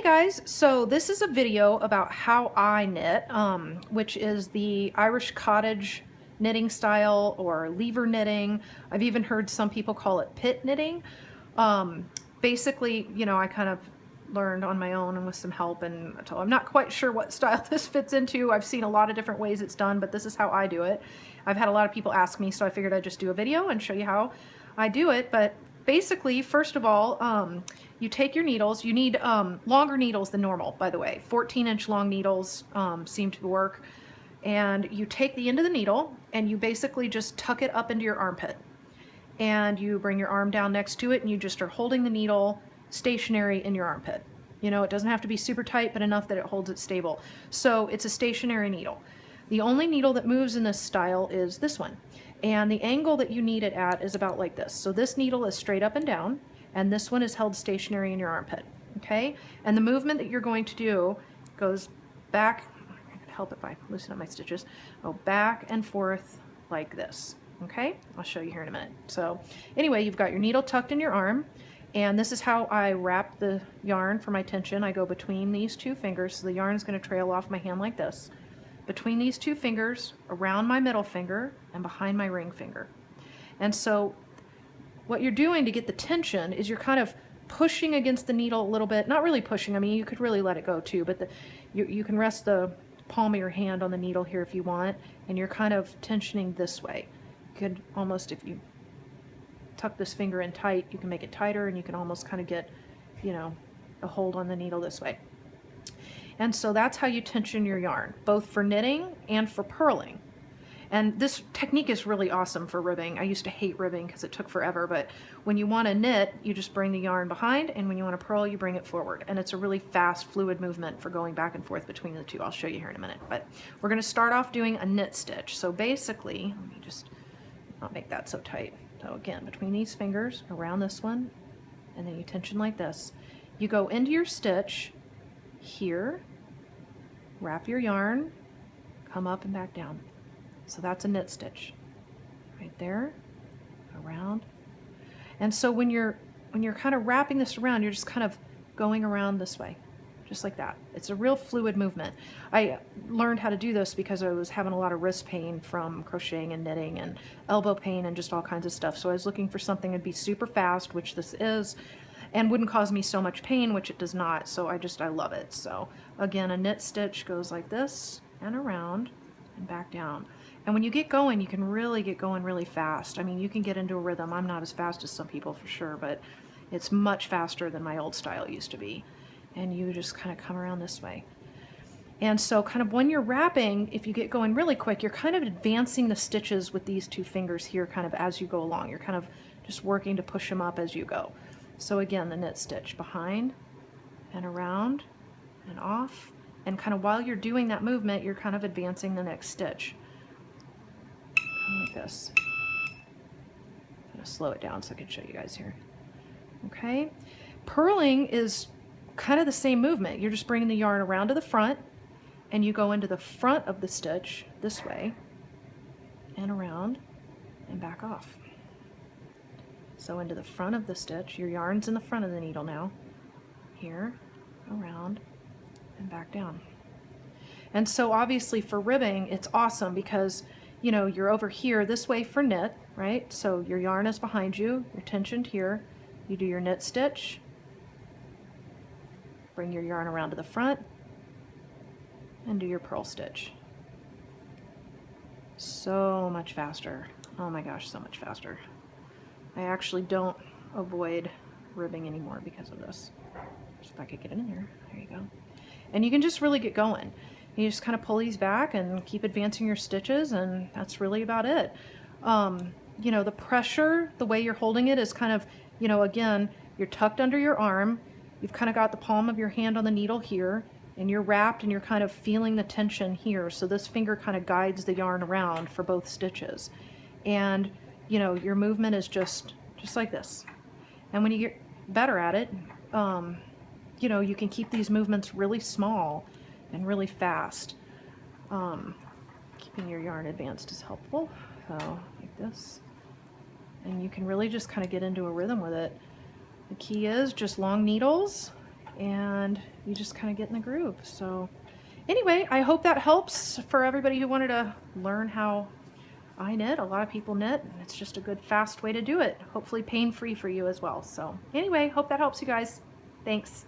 Hey guys, so this is a video about how I knit, which is the Irish Cottage knitting style or lever knitting. I've even heard some people call it pit knitting. Basically, I kind of learned on my own and with some help, and so I'm not quite sure what style this fits into. I've seen a lot of different ways it's done, but this is how I do it. I've had a lot of people ask me, so I figured I'd just do a video and show you how I do it. But basically, first of all, you take your needles. You need longer needles than normal, by the way. 14-inch long needles seem to work. And you take the end of the needle and you basically just tuck it up into your armpit. And you bring your arm down next to it and you just are holding the needle stationary in your armpit. It doesn't have to be super tight, but enough that it holds it stable. So it's a stationary needle. The only needle that moves in this style is this one. And the angle that you need it at is about like this. So this needle is straight up and down, and this one is held stationary in your armpit, okay? And the movement that you're going to do goes back, I can help it by loosening up my stitches, back and forth like this, okay? I'll show you here in a minute. So anyway, you've got your needle tucked in your arm, and this is how I wrap the yarn for my tension. I go between these two fingers, so the yarn is going to trail off my hand like this. Between these two fingers, around my middle finger, and behind my ring finger. And so what you're doing to get the tension is you're kind of pushing against the needle a little bit. Not really pushing, I mean, you could really let it go too, but you can rest the palm of your hand on the needle here if you want, and you're kind of tensioning this way. You could almost, if you tuck this finger in tight, you can make it tighter, and you can almost kind of get, a hold on the needle this way. And so that's how you tension your yarn, both for knitting and for purling. And this technique is really awesome for ribbing. I used to hate ribbing because it took forever, but when you want to knit, you just bring the yarn behind, and when you want to purl, you bring it forward. And it's a really fast, fluid movement for going back and forth between the two. I'll show you here in a minute. But we're going to start off doing a knit stitch. So basically, let me just not make that so tight. So again, between these fingers, around this one, and then you tension like this. You go into your stitch here, wrap your yarn, come up and back down. So that's a knit stitch right there, around. And so when you're kind of wrapping this around, you're just kind of going around this way, just like that. It's a real fluid movement. I learned how to do this because I was having a lot of wrist pain from crocheting and knitting, and elbow pain and just all kinds of stuff. So I was looking for something that'd be super fast, which this is, and wouldn't cause me so much pain, which it does not. So I love it. So again, a knit stitch goes like this and around and back down. And when you get going, you can really get going really fast. I mean, you can get into a rhythm. I'm not as fast as some people for sure, but it's much faster than my old style used to be. And you just kind of come around this way. And so kind of when you're wrapping, if you get going really quick, you're kind of advancing the stitches with these two fingers here kind of as you go along. You're kind of just working to push them up as you go. So again, the knit stitch behind and around and off. And kind of while you're doing that movement, you're kind of advancing the next stitch. Like this. I'm going to slow it down so I can show you guys here. Okay. Purling is kind of the same movement. You're just bringing the yarn around to the front, and you go into the front of the stitch this way and around and back off. So into the front of the stitch, your yarn's in the front of the needle now. Here, around, and back down. And so obviously for ribbing, it's awesome because you're over here this way for knit, right? So your yarn is behind you, you're tensioned here, you do your knit stitch, bring your yarn around to the front, and do your purl stitch. So much faster. Oh my gosh, so much faster. I actually don't avoid ribbing anymore because of this. Just if I could get it in there. There you go. And you can just really get going. You just kind of pull these back and keep advancing your stitches, and that's really about it. The pressure, the way you're holding it is kind of, again, you're tucked under your arm. You've kind of got the palm of your hand on the needle here, and you're wrapped and you're kind of feeling the tension here. So this finger kind of guides the yarn around for both stitches. And, your movement is just like this. And when you get better at it, you can keep these movements really small and really fast. Keeping your yarn advanced is helpful. So like this. And you can really just kind of get into a rhythm with it. The key is just long needles and you just kind of get in the groove. So anyway, I hope that helps for everybody who wanted to learn how I knit. A lot of people knit, and it's just a good, fast way to do it. Hopefully pain-free for you as well. So anyway, hope that helps you guys. Thanks.